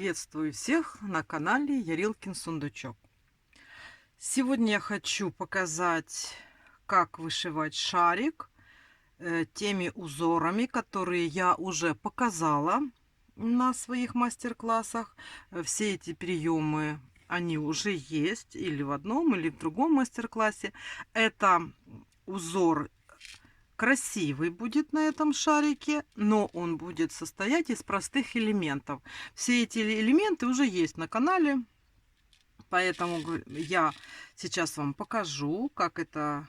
Приветствую всех на канале Ярилкин Сундучок. Сегодня я хочу показать, как вышивать шарик теми узорами, которые я уже показала на своих мастер-классах. Все эти приемы, они уже есть или в одном, или в другом мастер-классе. Это узор красивый будет на этом шарике, но он будет состоять из простых элементов. Все эти элементы уже есть на канале, поэтому я сейчас вам покажу, как это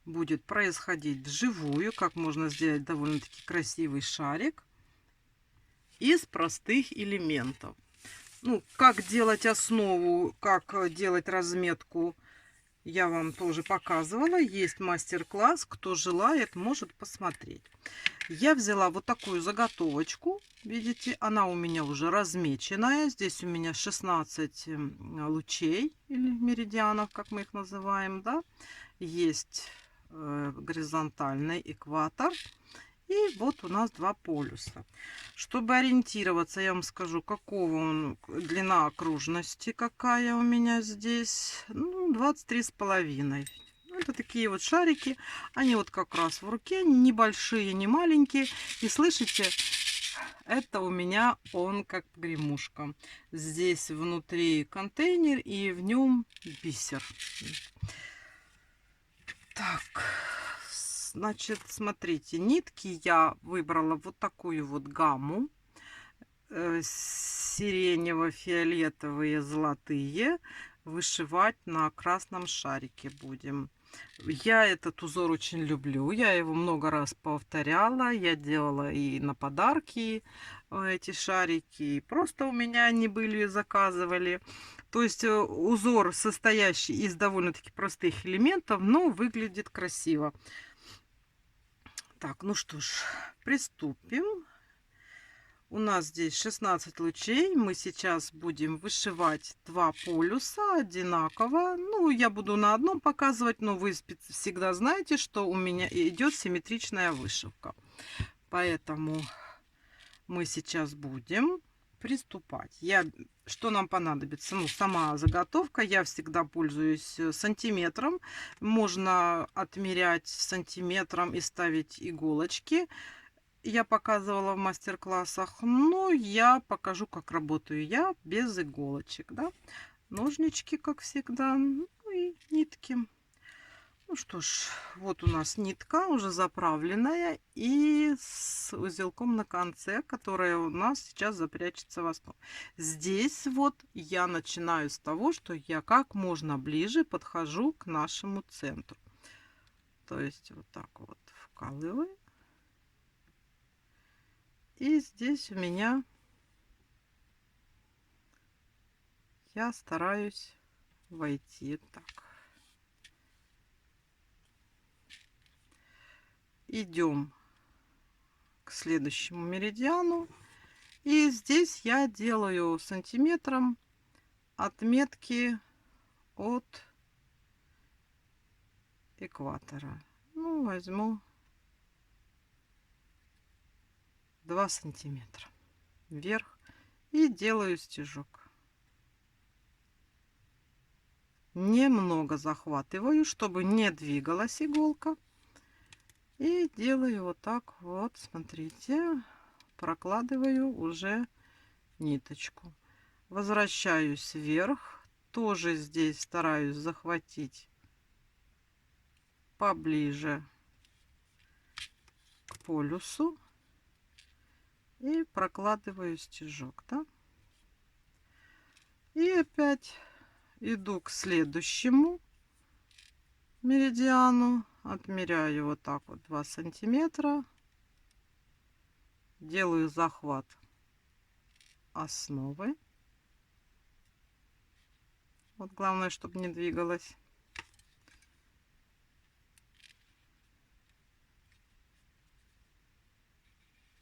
будет происходить вживую, как можно сделать довольно-таки красивый шарик из простых элементов. Ну, как делать основу, как делать разметку, я вам тоже показывала. Есть мастер-класс. Кто желает, может посмотреть. Я взяла вот такую заготовочку. Видите, она у меня уже размеченная. Здесь у меня 16 лучей или меридианов, как мы их называем. Да? Есть горизонтальный экватор. И вот у нас два полюса. Чтобы ориентироваться, я вам скажу, какого он, длина окружности какая у меня здесь. Ну, 23,5. Это такие вот шарики. Они вот как раз в руке, небольшие, не маленькие. И слышите, это у меня он как гремушка. Здесь внутри контейнер и в нем бисер. Так, значит, смотрите, нитки я выбрала вот такую вот гамму. Сиренево-фиолетовые, золотые. Вышивать на красном шарике будем. Я этот узор очень люблю. Я его много раз повторяла. Я делала и на подарки эти шарики. И просто у меня они были, заказывали. То есть узор, состоящий из довольно-таки простых элементов, но выглядит красиво. Так, ну что ж, приступим. У нас здесь 16 лучей. Мы сейчас будем вышивать два полюса одинаково. Ну, я буду на одном показывать, но вы всегда знаете, что у меня идет симметричная вышивка. Поэтому мы сейчас будем приступать. Что нам понадобится? Ну, сама заготовка. Я всегда пользуюсь сантиметром. Можно отмерять сантиметром и ставить иголочки. Я показывала в мастер-классах, но я покажу, как работаю я без иголочек. Да? Ножнички, как всегда, ну и нитки. Ну что ж, вот у нас нитка уже заправленная и с узелком на конце, которая у нас сейчас запрячется в основу. Здесь вот я начинаю с того, что я как можно ближе подхожу к нашему центру. То есть вот так вот вкалываю. И здесь у меня я стараюсь войти так. Идем к следующему меридиану. И здесь я делаю сантиметром отметки от экватора. Ну, возьму 2 сантиметра вверх и делаю стежок. Немного захватываю, чтобы не двигалась иголка. И делаю вот так вот, смотрите, прокладываю уже ниточку. Возвращаюсь вверх. Тоже здесь стараюсь захватить поближе к полюсу. И прокладываю стежок. Да? И опять иду к следующему меридиану. Отмеряю вот так вот 2 сантиметра. Делаю захват основы. Вот главное, чтобы не двигалась.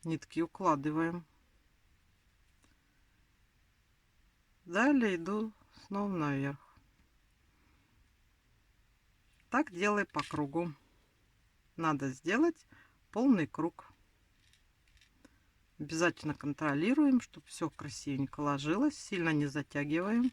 Нитки укладываем. Далее иду снова наверх. Так делай по кругу. Надо сделать полный круг. Обязательно контролируем, чтобы все красивенько ложилось, сильно не затягиваем.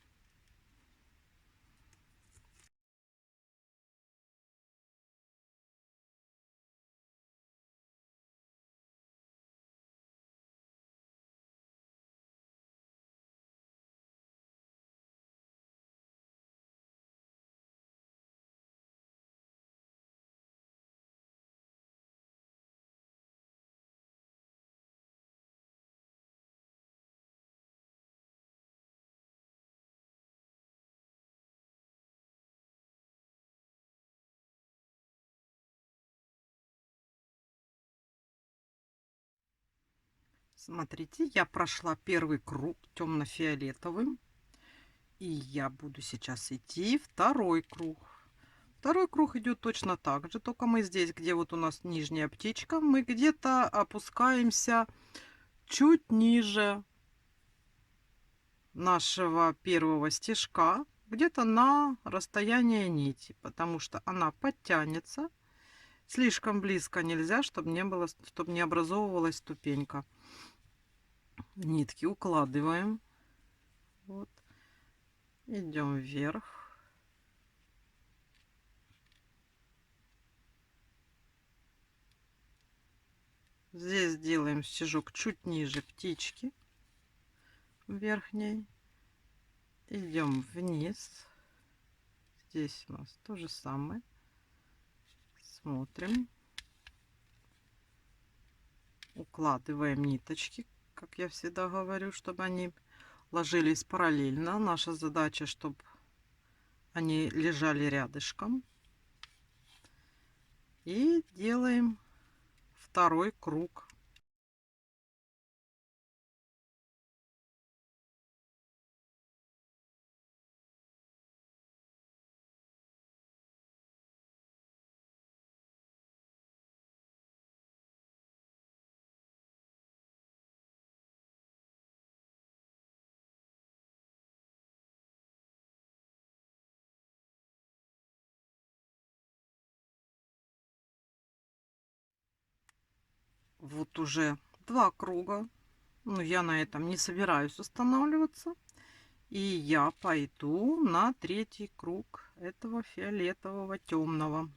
Смотрите, я прошла первый круг темно-фиолетовым. И я буду сейчас идти второй круг. Второй круг идет точно так же, только мы здесь, где вот у нас нижняя птичка, мы где-то опускаемся чуть ниже нашего первого стежка, где-то на расстояние нити, потому что она подтянется. Слишком близко нельзя, чтобы не было, чтобы не образовывалась ступенька. Нитки укладываем. Вот. Идем вверх. Здесь делаем стежок чуть ниже птички верхней. Идем вниз. Здесь у нас то же самое. Смотрим. Укладываем ниточки, как я всегда говорю, чтобы они ложились параллельно. Наша задача, чтобы они лежали рядышком. И делаем второй круг. Вот уже два круга. Но я на этом не собираюсь останавливаться. И я пойду на третий круг этого фиолетового темного.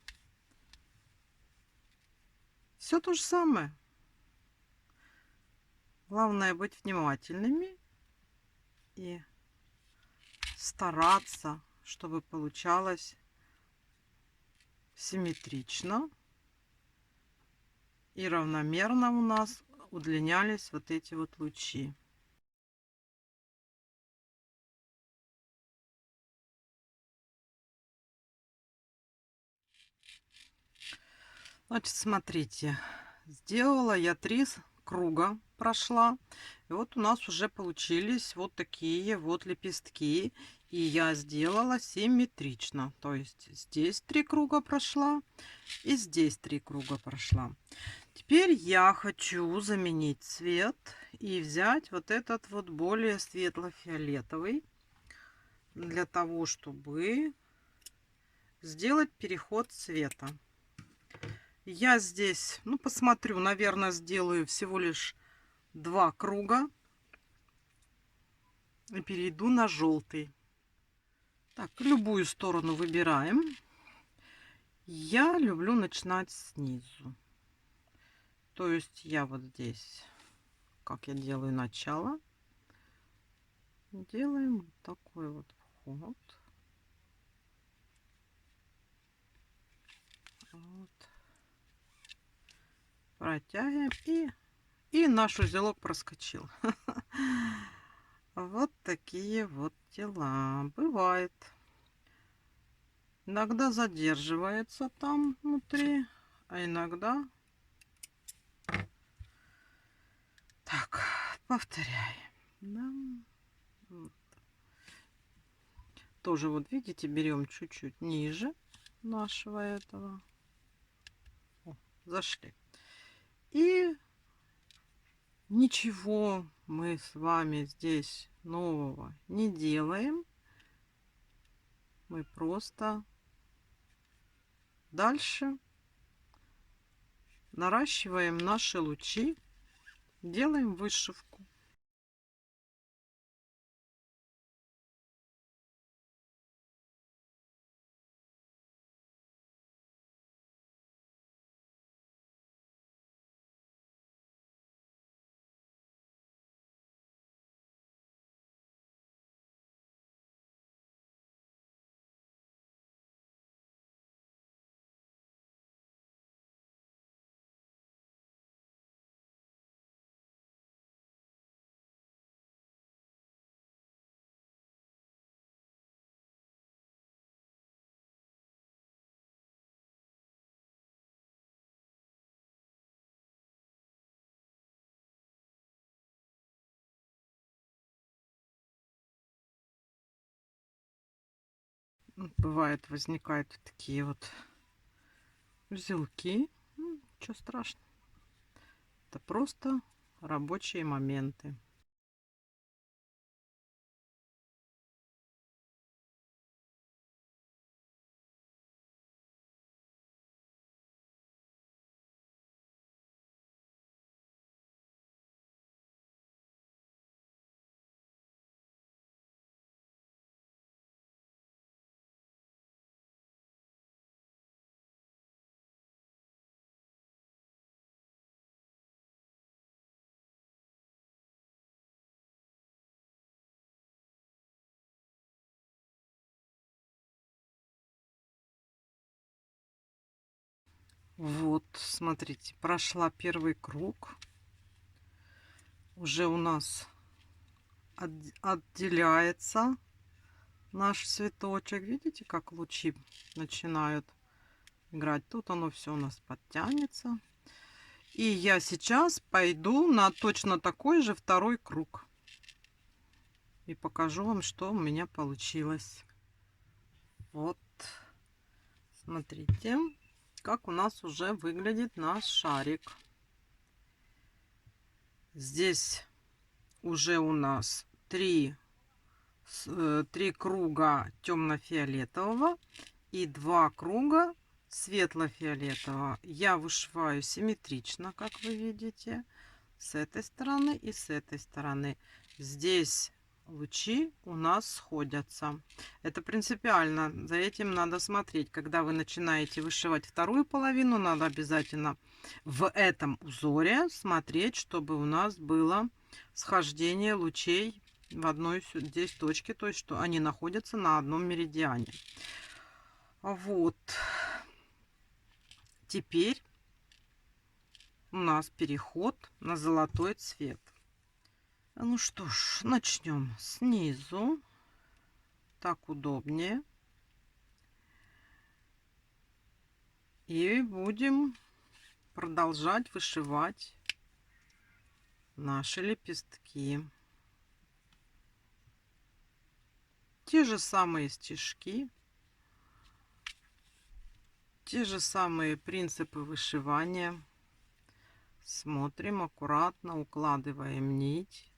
Все то же самое. Главное быть внимательными и стараться, чтобы получалось симметрично и равномерно у нас удлинялись вот эти вот лучи. Значит, смотрите, сделала я 3 круга, прошла. И вот у нас уже получились вот такие вот лепестки. И я сделала симметрично. То есть здесь 3 круга прошла и здесь 3 круга прошла. Теперь я хочу заменить цвет и взять вот этот вот более светло-фиолетовый. Для того, чтобы сделать переход цвета. Я здесь, ну, посмотрю, наверное, сделаю всего лишь 2 круга и перейду на желтый. Так, любую сторону выбираем. Я люблю начинать снизу. То есть я вот здесь, как я делаю начало, делаем вот такой вот вход. Вот. Протягиваем и наш узелок проскочил. Вот такие вот дела. Бывает. Иногда задерживается там внутри, а иногда... Так, повторяем. Да. Вот. Тоже вот видите, берем чуть-чуть ниже нашего этого. О, зашли. И ничего мы с вами здесь нового не делаем. Мы просто дальше наращиваем наши лучи делаем вышивку. Бывает, возникают такие вот узелки. Ничего страшного. Это просто рабочие моменты. Вот, смотрите, прошла первый круг. Уже у нас отделяется наш цветочек. Видите, как лучи начинают играть? Тут оно все у нас подтянется. И я сейчас пойду на точно такой же второй круг. И покажу вам, что у меня получилось. Вот, смотрите, как у нас уже выглядит наш шарик. Здесь уже у нас три круга темно-фиолетового и 2 круга светло-фиолетового. Я вышиваю симметрично, как вы видите, с этой стороны и с этой стороны. Здесь лучи у нас сходятся. Это принципиально. За этим надо смотреть. Когда вы начинаете вышивать вторую половину, надо обязательно в этом узоре смотреть, чтобы у нас было схождение лучей в одной здесь точке, то есть что они находятся на одном меридиане. Вот. Теперь у нас переход на золотой цвет. Ну что ж, начнем снизу. Так удобнее. И будем продолжать вышивать наши лепестки. Те же самые стежки. Те же самые принципы вышивания. Смотрим аккуратно, укладываем нить.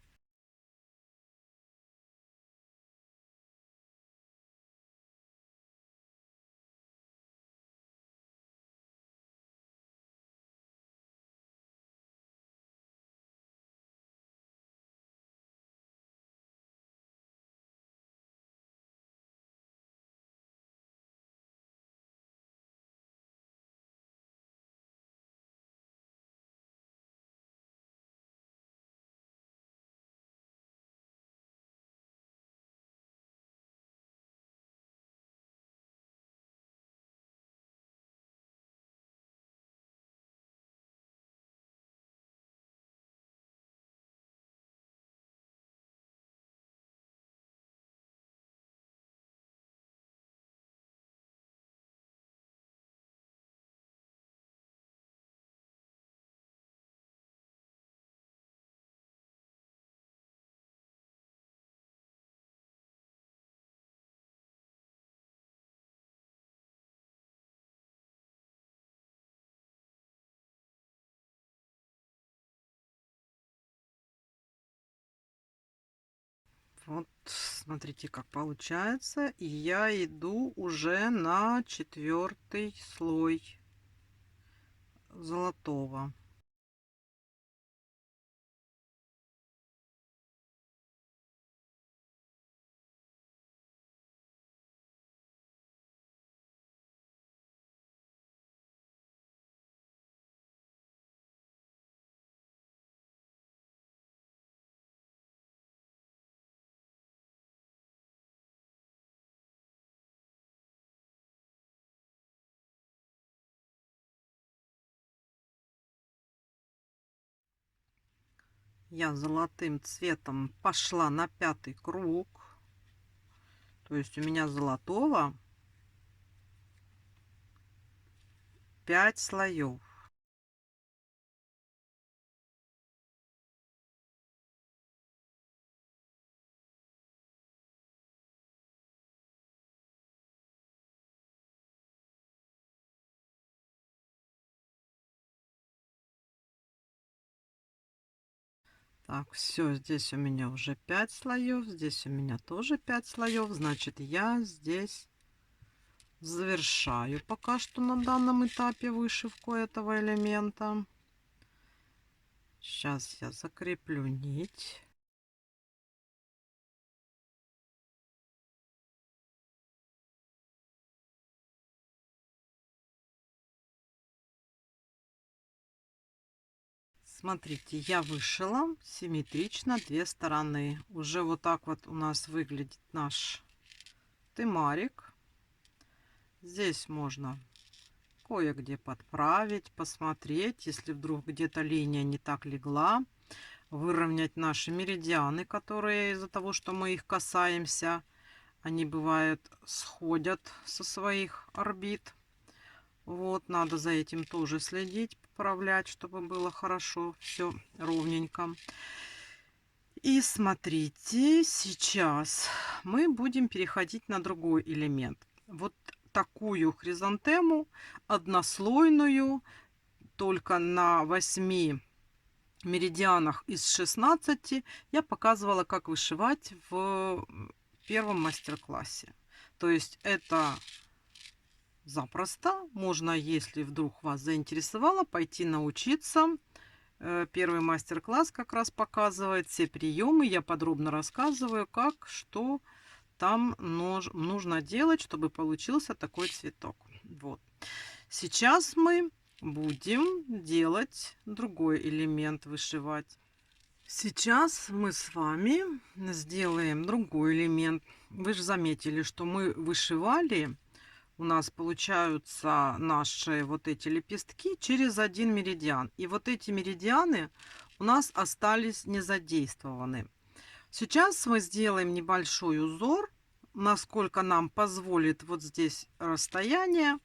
Вот, смотрите, как получается. И я иду уже на 4-й слой золотого. Я золотым цветом пошла на 5-й круг. То есть у меня золотого 5 слоев. Так, все, здесь у меня уже 5 слоев, здесь у меня тоже 5 слоев. Значит, я здесь завершаю пока что на данном этапе вышивку этого элемента. Сейчас я закреплю нить. Смотрите, я вышила симметрично 2 стороны. Уже вот так вот у нас выглядит наш темарик. Здесь можно кое-где подправить, посмотреть, если вдруг где-то линия не так легла, выровнять наши меридианы, которые из-за того, что мы их касаемся, они бывают сходят со своих орбит. Вот, надо за этим тоже следить, поправлять, чтобы было хорошо, все ровненько. И смотрите, сейчас мы будем переходить на другой элемент. Вот такую хризантему однослойную, только на 8 меридианах из 16 я показывала, как вышивать в первом мастер-классе. То есть это запросто можно, если вдруг вас заинтересовало, пойти научиться. Первый мастер-класс как раз показывает все приемы. Я подробно рассказываю, как, что там нужно делать, чтобы получился такой цветок. Вот. Сейчас мы будем делать другой элемент, вышивать. Сейчас мы с вами сделаем другой элемент. Вы же заметили, что мы вышивали, у нас получаются наши вот эти лепестки через один меридиан. И вот эти меридианы у нас остались не задействованы. Сейчас мы сделаем небольшой узор, насколько нам позволит вот здесь расстояние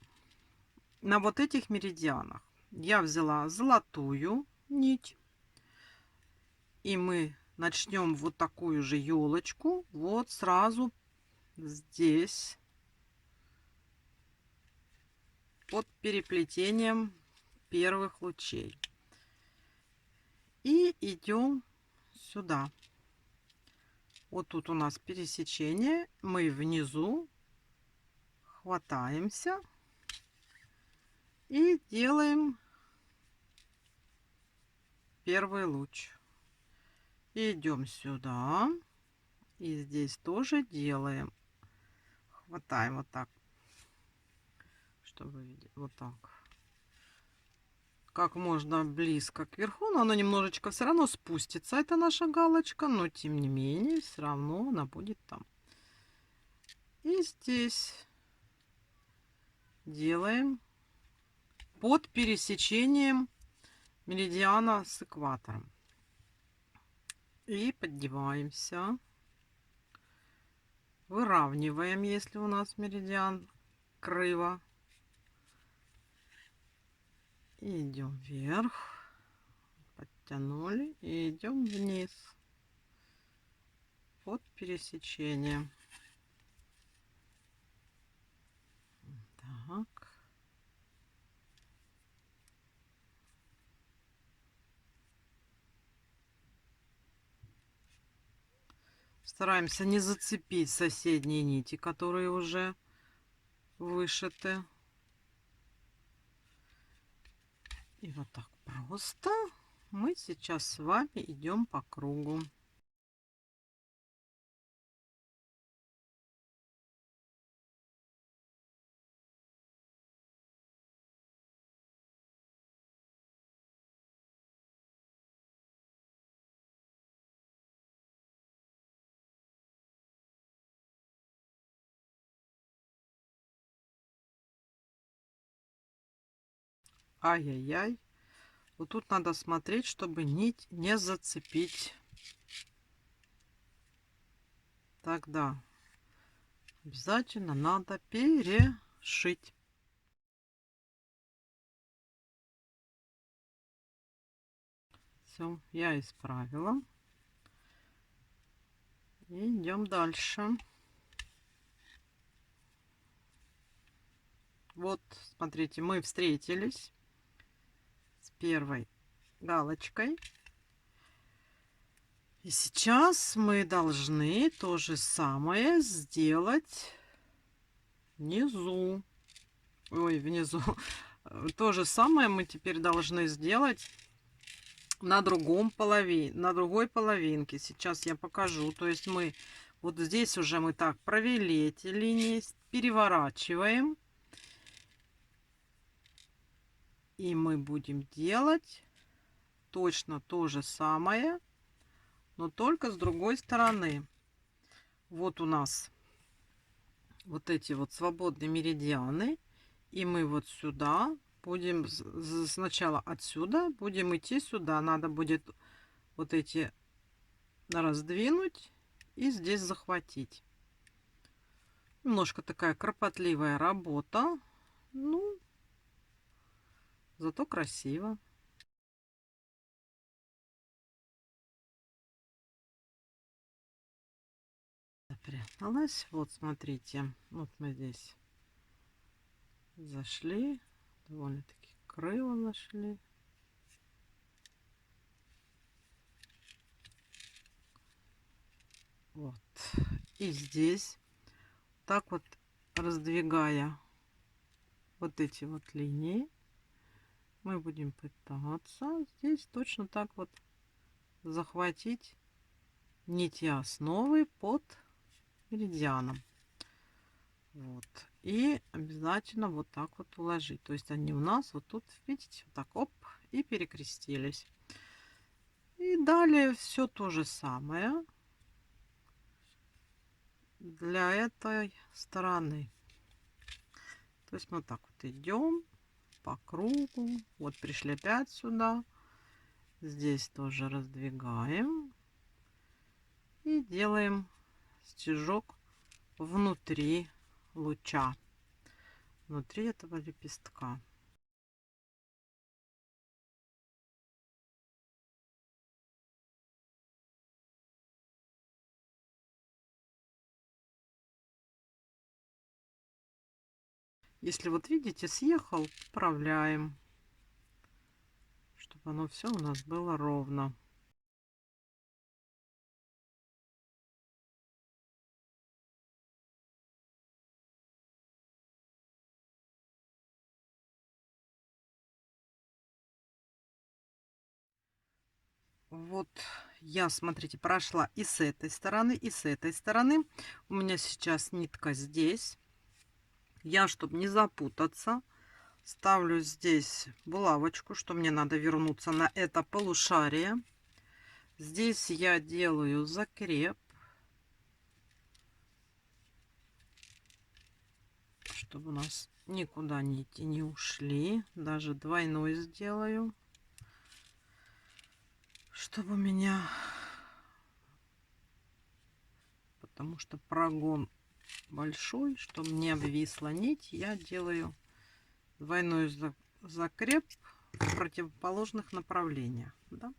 на вот этих меридианах. Я взяла золотую нить. И мы начнем вот такую же елочку вот сразу здесь под переплетением первых лучей. И идем сюда. Вот тут у нас пересечение. Мы внизу хватаемся и делаем первый луч. И идем сюда. И здесь тоже делаем. Хватаем вот так, чтобы видеть. Вот так. Как можно близко к верху, но оно немножечко все равно спустится, это наша галочка, но тем не менее все равно она будет там. И здесь делаем под пересечением меридиана с экватором и поддеваемся, выравниваем, если у нас меридиан криво, и идем вверх, подтянули и идем вниз под пересечением. Так. Стараемся не зацепить соседние нити, которые уже вышиты. И вот так просто мы сейчас с вами идем по кругу. Ай-яй-яй. Вот тут надо смотреть, чтобы нить не зацепить. Тогда обязательно надо перешить. Все, я исправила. И идем дальше. Вот, смотрите, мы встретились с первой галочкой. И сейчас мы должны то же самое сделать внизу. Ой, внизу. То же самое мы теперь должны сделать на другой половинке. Сейчас я покажу. То есть мы вот здесь уже мы так провели эти линии, переворачиваем. И мы будем делать точно то же самое, но только с другой стороны. Вот у нас вот эти вот свободные меридианы. И мы вот сюда будем сначала отсюда будем идти сюда. Надо будет вот эти раздвинуть и здесь захватить. Немножко такая кропотливая работа. Ну, зато красиво. Запряталась. Вот, смотрите. Вот мы здесь зашли. Довольно-таки крыло нашли. Вот. И здесь так вот раздвигая вот эти вот линии, мы будем пытаться здесь точно так вот захватить нити основы под меридианом. Вот. И обязательно вот так вот уложить. То есть они у нас вот тут, видите, вот так оп, и перекрестились. И далее все то же самое для этой стороны. То есть мы так вот идем по кругу. Вот пришли опять сюда. Здесь тоже раздвигаем. И делаем стежок внутри луча. Внутри этого лепестка. Если вот видите, съехал, поправляем, чтобы оно все у нас было ровно. Вот я, смотрите, прошла и с этой стороны, и с этой стороны. У меня сейчас нитка здесь. Я, чтобы не запутаться, ставлю здесь булавочку, что мне надо вернуться на это полушарие. Здесь я делаю закреп, чтобы у нас никуда нити не ушли. Даже двойной сделаю, чтобы у меня, потому что прогон большой, чтобы не обвисла нить, я делаю двойной закреп в противоположных направлениях, да?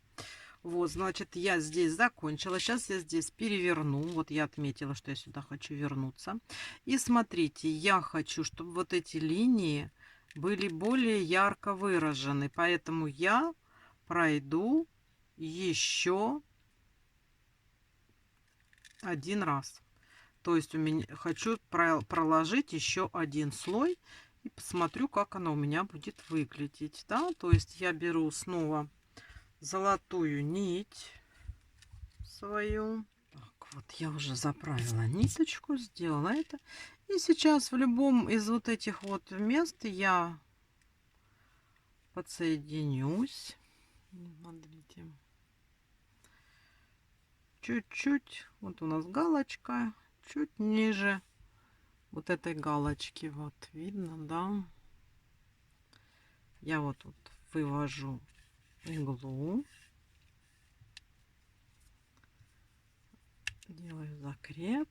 Вот, значит, я здесь закончила. Сейчас я здесь переверну. Вот я отметила, что я сюда хочу вернуться. И смотрите, я хочу, чтобы вот эти линии были более ярко выражены. Поэтому я пройду еще один раз. То есть у меня хочу проложить еще один слой и посмотрю, как оно у меня будет выглядеть. Да? То есть я беру снова золотую нить свою. Так, вот я уже заправила ниточку, сделала это. И сейчас в любом из вот этих вот мест я подсоединюсь. Смотрите. Чуть-чуть. Вот у нас галочка. Чуть ниже вот этой галочки. Вот видно, да? Я вот тут вывожу иглу, делаю закреп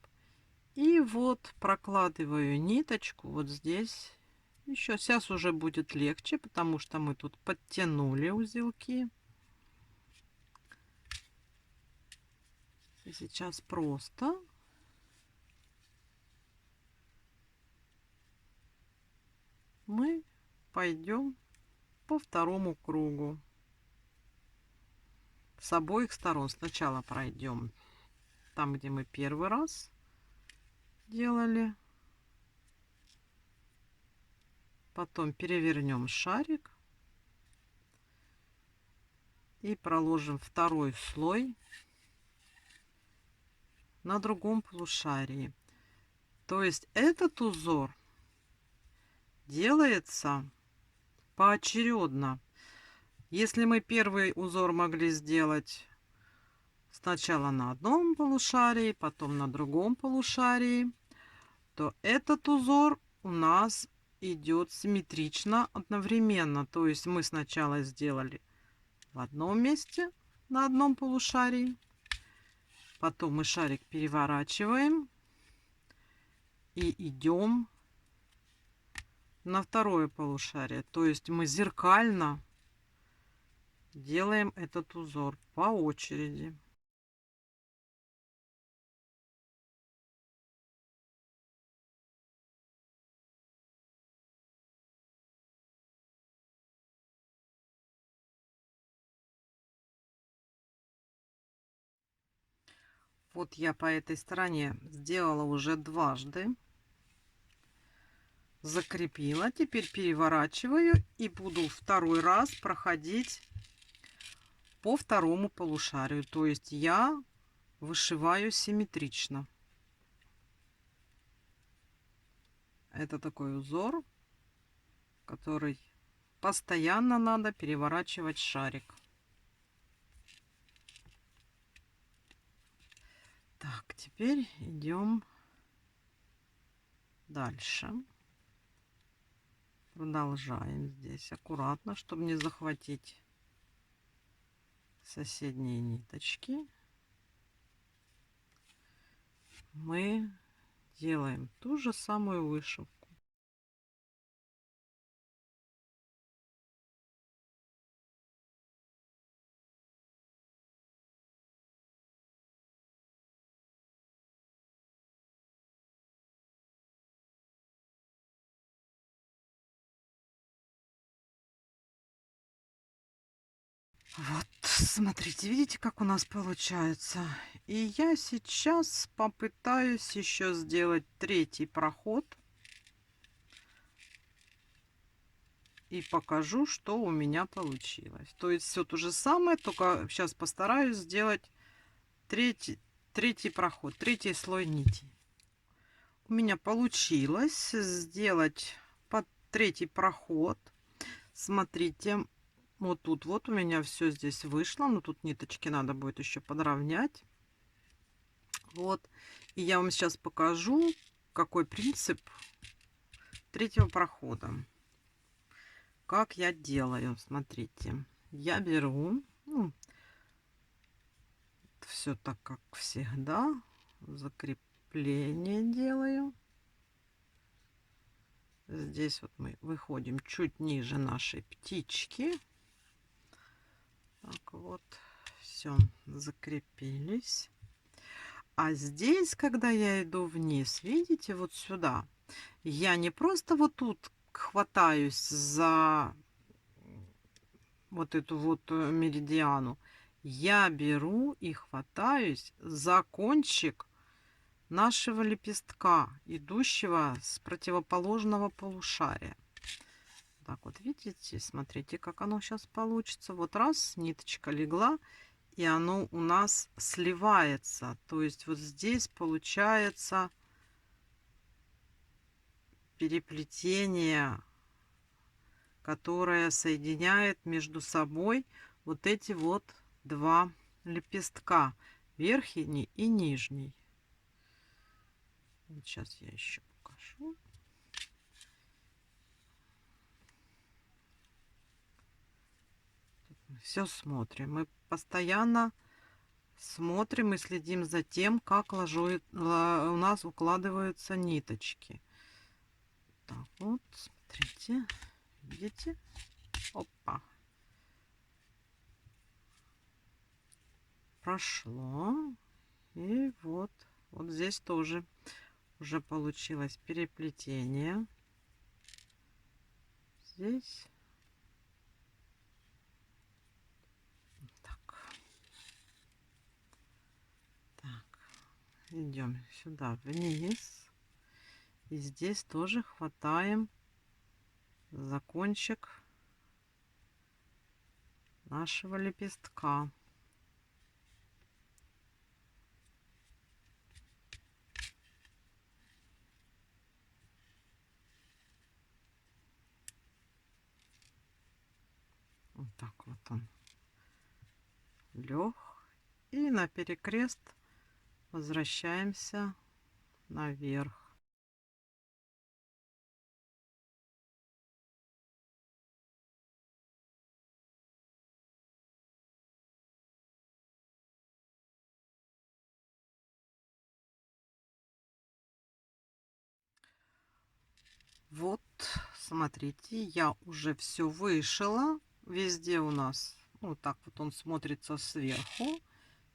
и вот прокладываю ниточку вот здесь. Еще сейчас уже будет легче, потому что мы тут подтянули узелки. И сейчас просто мы пойдем по второму кругу с обоих сторон. Сначала пройдем там, где мы первый раз делали, потом перевернем шарик и проложим второй слой на другом полушарии. То есть этот узор делается поочередно. Если мы первый узор могли сделать сначала на одном полушарии, потом на другом полушарии, то этот узор у нас идет симметрично одновременно. То есть мы сначала сделали в одном месте на одном полушарии, потом мы шарик переворачиваем и идем на второе полушарие. То есть мы зеркально делаем этот узор по очереди. Вот я по этой стороне сделала уже дважды. Закрепила. Теперь переворачиваю и буду второй раз проходить по второму полушарию. То есть я вышиваю симметрично. Это такой узор, который постоянно надо переворачивать шарик. Так, теперь идем дальше. Продолжаем здесь аккуратно, чтобы не захватить соседние ниточки. Мы делаем ту же самую вышивку. Вот, смотрите, видите, как у нас получается. И я сейчас попытаюсь еще сделать третий проход. И покажу, что у меня получилось. То есть все то же самое, только сейчас постараюсь сделать третий проход, третий слой нити. У меня получилось сделать под третий проход. Смотрите, вот тут вот у меня все здесь вышло, но тут ниточки надо будет еще подровнять. Вот, и я вам сейчас покажу, какой принцип третьего прохода. Как я делаю, смотрите, я беру, все так, как всегда, закрепление делаю. Здесь вот мы выходим чуть ниже нашей птички. Так вот, все, закрепились. А здесь, когда я иду вниз, видите, вот сюда, я не просто вот тут хватаюсь за вот эту вот меридиану, я беру и хватаюсь за кончик нашего лепестка, идущего с противоположного полушария. Так вот, видите, смотрите, как оно сейчас получится. Вот раз, ниточка легла, и оно у нас сливается. То есть вот здесь получается переплетение, которое соединяет между собой вот эти вот два лепестка, верхний и нижний. Вот сейчас я еще покажу. Тут все смотрим. Мы постоянно смотрим и следим за тем, как у нас укладываются ниточки. Так вот, смотрите, видите? Опа. Прошло. И вот здесь тоже уже получилось переплетение. Здесь. Так. Так. Идем сюда вниз. И здесь тоже хватаем за кончик нашего лепестка. Вот так вот он лег. И на перекрест возвращаемся наверх. Вот, смотрите, я уже все вышила. Везде у нас вот так вот он смотрится сверху.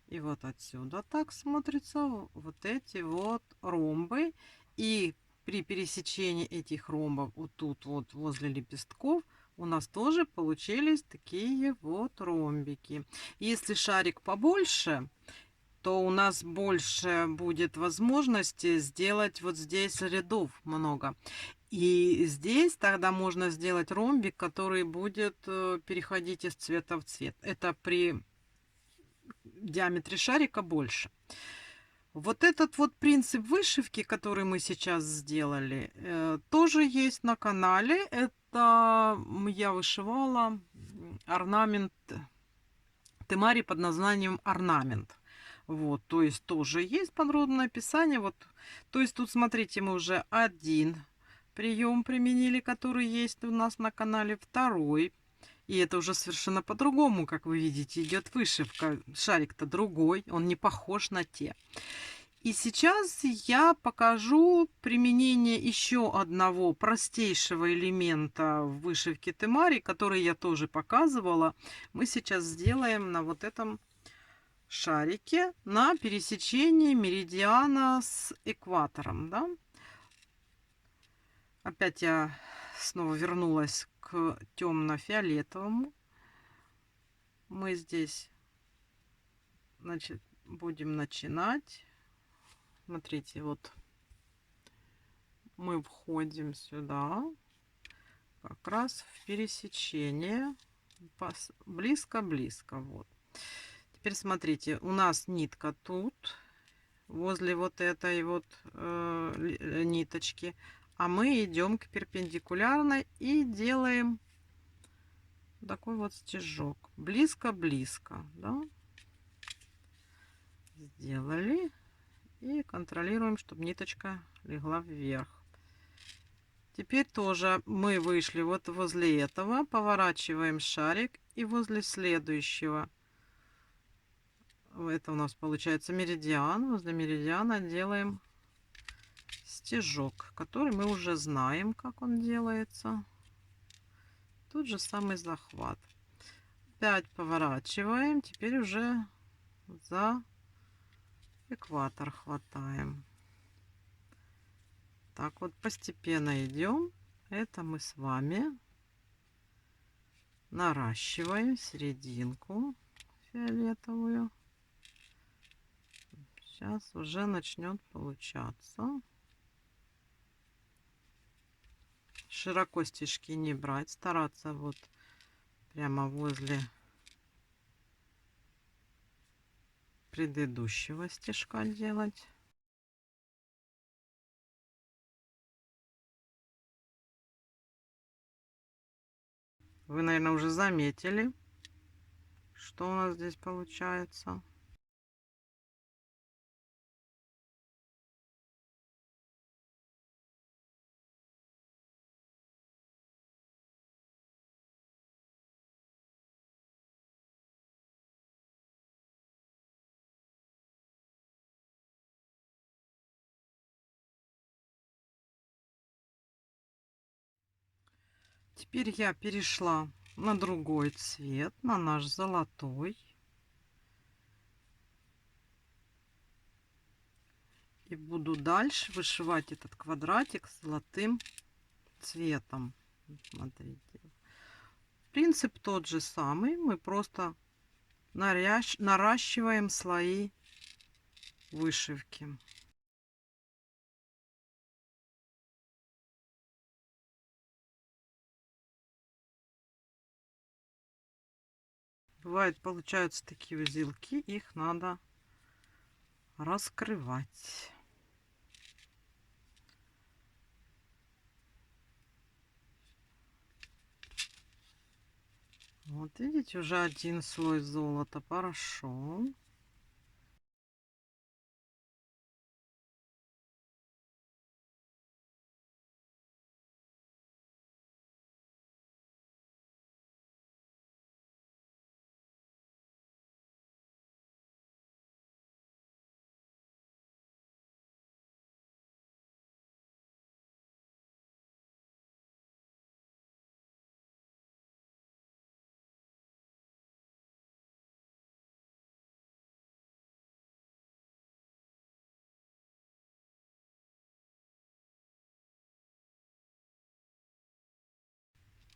И вот отсюда так смотрятся вот эти вот ромбы. И при пересечении этих ромбов вот тут вот возле лепестков у нас тоже получились такие вот ромбики. Если шарик побольше, то у нас больше будет возможности сделать вот здесь рядов много. И здесь тогда можно сделать ромбик, который будет переходить из цвета в цвет. Это при диаметре шарика больше. Вот этот вот принцип вышивки, который мы сейчас сделали, тоже есть на канале. Это я вышивала орнамент темари под названием орнамент. Вот, то есть тоже есть подробное описание. Вот, то есть тут, смотрите, мы уже один прием применили, который есть у нас на канале, второй. И это уже совершенно по-другому, как вы видите, идет вышивка. Шарик-то другой, он не похож на те. И сейчас я покажу применение еще одного простейшего элемента в вышивке темари, который я тоже показывала. Мы сейчас сделаем на вот этом шарике на пересечении меридиана с экватором. Да? Опять я снова вернулась к темно-фиолетовому. Мы здесь, значит, будем начинать. Смотрите, вот мы входим сюда, как раз в пересечение, близко-близко. Вот. Теперь смотрите, у нас нитка тут, возле вот этой вот ниточки, а мы идем к перпендикулярной и делаем такой вот стежок. Близко-близко, да? Сделали. И контролируем, чтобы ниточка легла вверх. Теперь тоже мы вышли вот возле этого, поворачиваем шарик и возле следующего. Это у нас получается меридиан. Возле меридиана делаем стежок, который мы уже знаем, как он делается. Тут же самый захват. Опять поворачиваем. Теперь уже за экватор хватаем. Так вот постепенно идем. Это мы с вами наращиваем серединку фиолетовую. Сейчас уже начнет получаться. Широко стежки не брать, стараться вот прямо возле предыдущего стежка делать. Вы, наверное, уже заметили, что у нас здесь получается. Теперь я перешла на другой цвет, на наш золотой. И буду дальше вышивать этот квадратик золотым цветом. Смотрите. Принцип тот же самый. Мы просто наращиваем слои вышивки. Бывает, получаются такие узелки, их надо раскрывать. Вот видите, уже один слой золота прошел.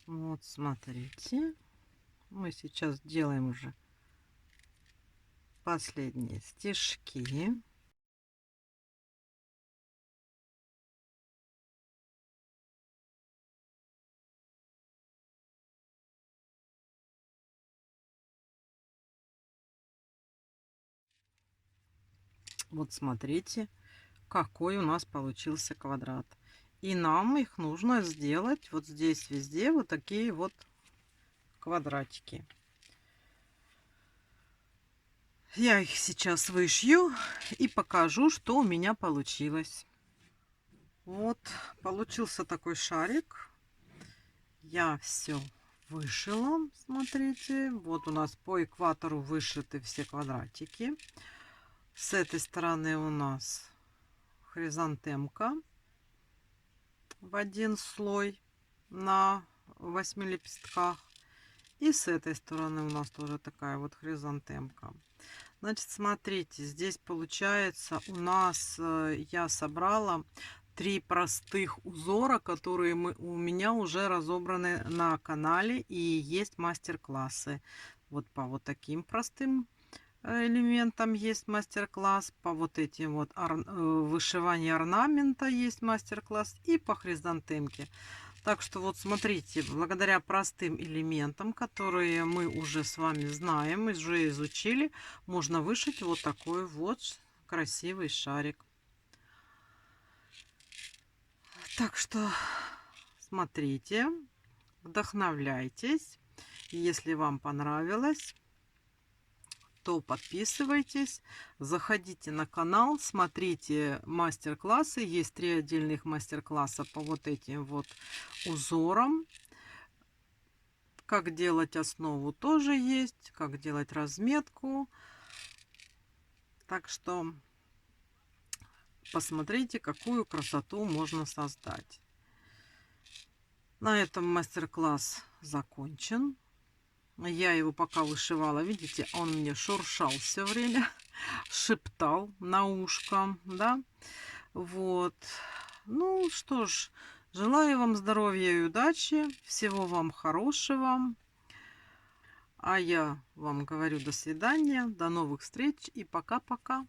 Вот смотрите, мы сейчас делаем уже последние стежки. Вот смотрите, какой у нас получился квадрат. И нам их нужно сделать вот здесь везде вот такие вот квадратики. Я их сейчас вышью и покажу, что у меня получилось. Вот получился такой шарик. Я все вышила, смотрите. Вот у нас по экватору вышиты все квадратики. С этой стороны у нас хризантемка в один слой на 8 лепестках. И с этой стороны у нас тоже такая вот хризантемка. Значит, смотрите, здесь получается у нас я собрала 3 простых узора, которые у меня уже разобраны на канале, и есть мастер-классы. Вот по вот таким простым элементам есть мастер-класс, по вот этим вот вышиванию орнамента есть мастер-класс, и по хризантемке. Так что вот смотрите, благодаря простым элементам, которые мы уже с вами знаем, уже изучили, можно вышить вот такой вот красивый шарик. Так что смотрите, вдохновляйтесь. Если вам понравилось, то подписывайтесь, заходите на канал, смотрите мастер-классы. Есть 3 отдельных мастер-класса по вот этим вот узорам. Как делать основу тоже есть, как делать разметку. Так что посмотрите, какую красоту можно создать. На этом мастер-класс закончен. Я его пока вышивала, видите, он мне шуршал все время, шептал на ушко, да. Вот. Ну что ж, желаю вам здоровья и удачи, всего вам хорошего. А я вам говорю до свидания, до новых встреч и пока-пока.